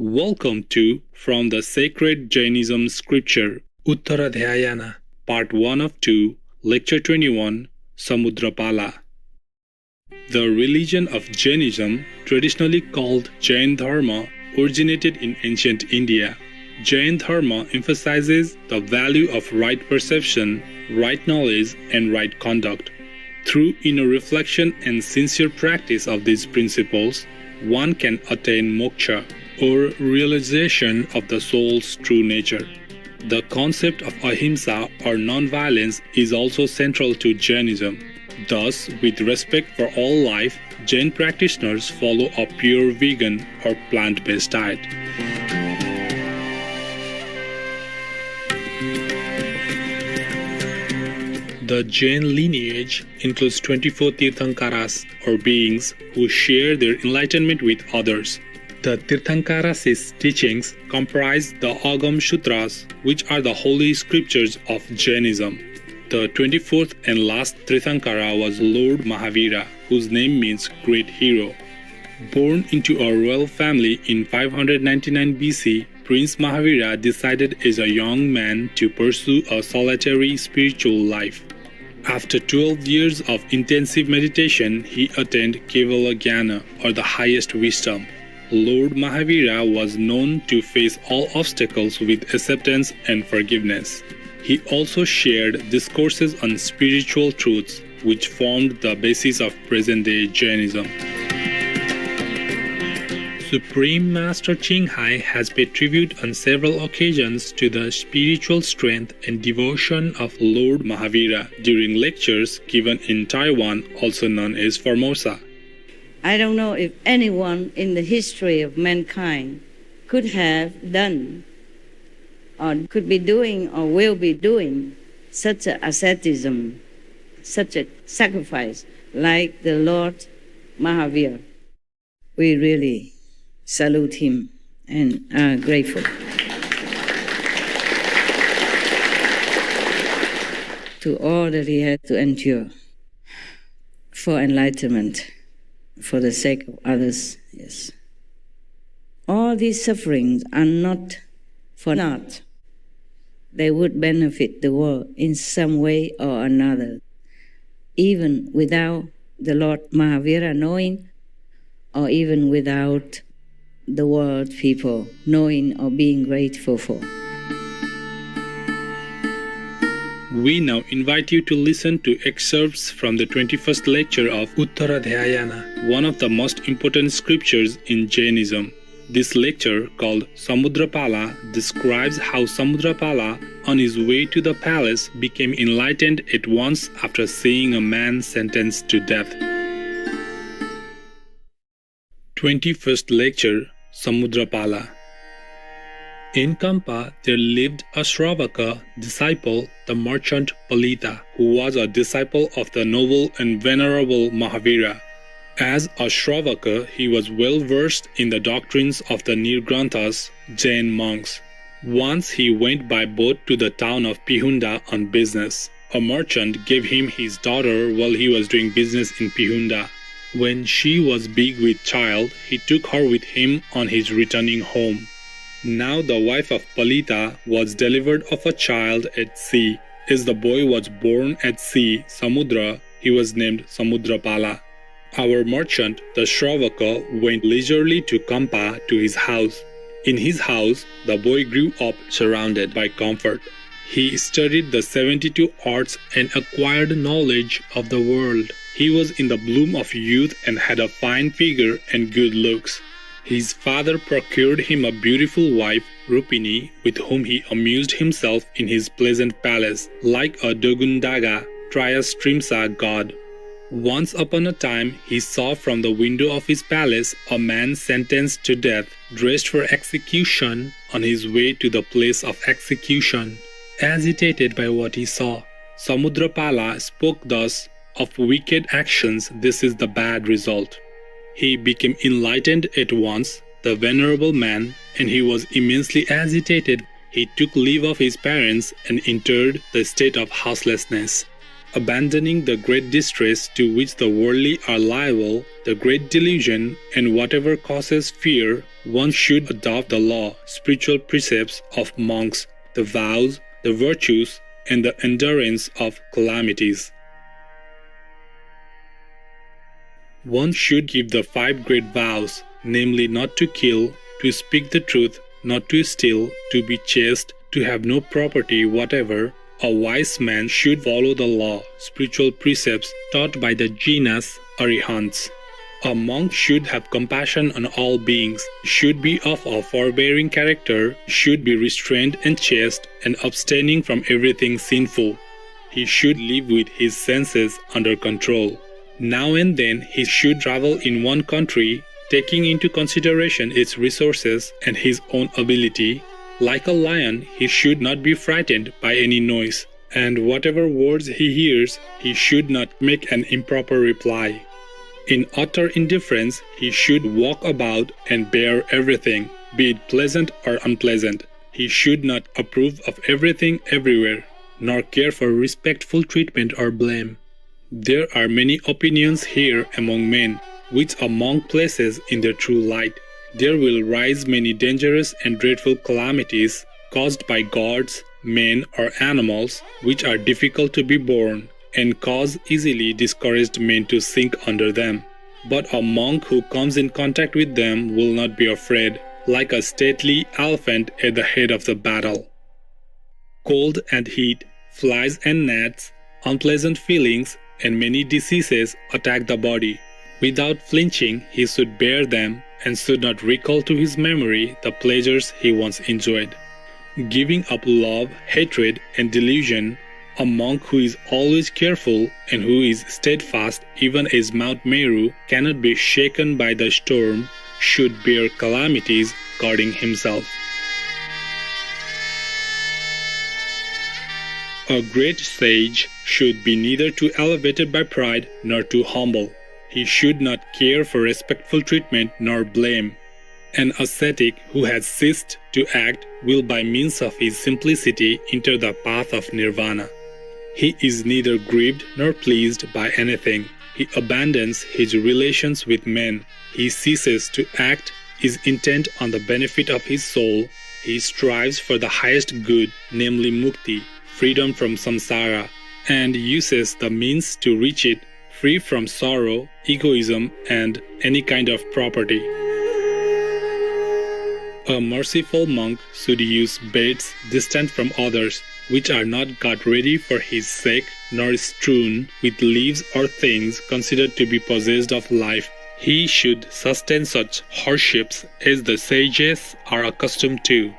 Welcome to From the Sacred Jainism Scripture, Uttaradhyayana, Part 1 of 2, Lecture 21, Samudrapala. The religion of Jainism, traditionally called Jain Dharma, originated in ancient India. Jain Dharma emphasizes the value of right perception, right knowledge, and right conduct. Through inner reflection and sincere practice of these principles, one can attain moksha, or realization of the soul's true nature. The concept of ahimsa or non-violence is also central to Jainism. Thus, with respect for all life, Jain practitioners follow a pure vegan or plant-based diet. The Jain lineage includes 24 Tirthankaras or beings who share their enlightenment with others. The Tirthankaras' teachings comprise the Agam Sutras, which are the holy scriptures of Jainism. The 24th and last Tirthankara was Lord Mahavira, whose name means great hero. Born into a royal family in 599 BC, Prince Mahavira decided as a young man to pursue a solitary spiritual life. After 12 years of intensive meditation, he attained Kevala Jnana, or the highest wisdom. Lord Mahavira was known to face all obstacles with acceptance and forgiveness. He also shared discourses on spiritual truths, which formed the basis of present-day Jainism. Supreme Master Ching Hai has paid tribute on several occasions to the spiritual strength and devotion of Lord Mahavira during lectures given in Taiwan, also known as Formosa. I don't know if anyone in the history of mankind could have done or could be doing or will be doing such an asceticism, such a sacrifice like the Lord Mahavira. We really salute him and are grateful to all that he had to endure for enlightenment, for the sake of others, yes. All these sufferings are not for naught. They would benefit the world in some way or another, even without the Lord Mahavira knowing, or even without the world people knowing or being grateful for. We now invite you to listen to excerpts from the 21st lecture of Uttaradhyayana, one of the most important scriptures in Jainism. This lecture, called Samudrapala, describes how Samudrapala, on his way to the palace, became enlightened at once after seeing a man sentenced to death. 21st lecture, Samudrapala. In Kampa, there lived a Shravaka disciple, the merchant Palita, who was a disciple of the noble and venerable Mahavira. As a Shravaka, he was well versed in the doctrines of the Nirgranthas, Jain monks. Once he went by boat to the town of Pihunda on business. A merchant gave him his daughter while he was doing business in Pihunda. When she was big with child, he took her with him on his returning home. Now the wife of Palita was delivered of a child at sea. As the boy was born at sea, Samudra, he was named Samudrapala. Our merchant, the Shravaka, went leisurely to Kampa to his house. In his house, the boy grew up surrounded by comfort. He studied the 72 arts and acquired knowledge of the world. He was in the bloom of youth and had a fine figure and good looks. His father procured him a beautiful wife, Rupini, with whom he amused himself in his pleasant palace, like a Dogundaga, Triyastrimsa god. Once upon a time, he saw from the window of his palace a man sentenced to death, dressed for execution, on his way to the place of execution. Agitated by what he saw, Samudrapala spoke thus, "Of wicked actions, this is the bad result." He became enlightened at once, the venerable man, and he was immensely agitated. He took leave of his parents and entered the state of houselessness. Abandoning the great distress to which the worldly are liable, the great delusion, and whatever causes fear, one should adopt the law, spiritual precepts of monks, the vows, the virtues, and the endurance of calamities. One should keep the 5 great vows, namely not to kill, to speak the truth, not to steal, to be chaste, to have no property whatever. A wise man should follow the law, spiritual precepts taught by the Jainas, Arihants. A monk should have compassion on all beings, should be of a forbearing character, should be restrained and chaste, and abstaining from everything sinful. He should live with his senses under control. Now and then he should travel in one country, taking into consideration its resources and his own ability. Like a lion, he should not be frightened by any noise, and whatever words he hears, he should not make an improper reply. In utter indifference, he should walk about and bear everything, be it pleasant or unpleasant. He should not approve of everything everywhere, nor care for respectful treatment or blame. There are many opinions here among men, which a monk places in their true light. There will rise many dangerous and dreadful calamities caused by gods, men, or animals, which are difficult to be borne, and cause easily discouraged men to sink under them. But a monk who comes in contact with them will not be afraid, like a stately elephant at the head of the battle. Cold and heat, flies and gnats, unpleasant feelings, and many diseases attack the body. Without flinching, he should bear them and should not recall to his memory the pleasures he once enjoyed. Giving up love, hatred, and delusion, a monk who is always careful and who is steadfast even as Mount Meru cannot be shaken by the storm, should bear calamities guarding himself. A great sage should be neither too elevated by pride nor too humble. He should not care for respectful treatment nor blame. An ascetic who has ceased to act will by means of his simplicity enter the path of nirvana. He is neither grieved nor pleased by anything. He abandons his relations with men. He ceases to act, is intent on the benefit of his soul. He strives for the highest good, namely mukti, freedom from samsara, and uses the means to reach it, free from sorrow, egoism, and any kind of property. A merciful monk should use beds distant from others, which are not got ready for his sake, nor strewn with leaves or things considered to be possessed of life. He should sustain such hardships as the sages are accustomed to.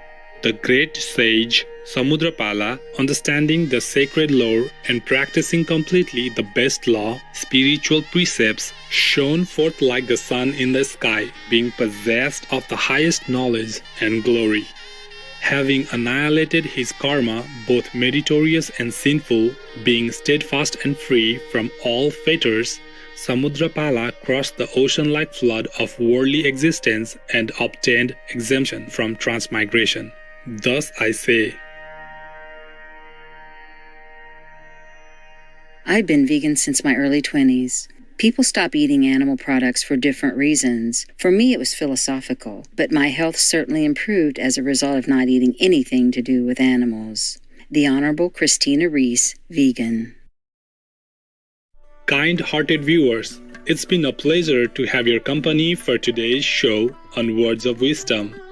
The great sage Samudrapala, understanding the sacred lore and practicing completely the best law, spiritual precepts, shone forth like the sun in the sky, being possessed of the highest knowledge and glory. Having annihilated his karma, both meritorious and sinful, being steadfast and free from all fetters, Samudrapala crossed the ocean-like flood of worldly existence and obtained exemption from transmigration. Thus I say, I've been vegan since my early 20s. People stop eating animal products for different reasons. For me, it was philosophical, but my health certainly improved as a result of not eating anything to do with animals. The Honorable Christina Reese, vegan. Kind-hearted viewers, it's been a pleasure to have your company for today's show on Words of Wisdom.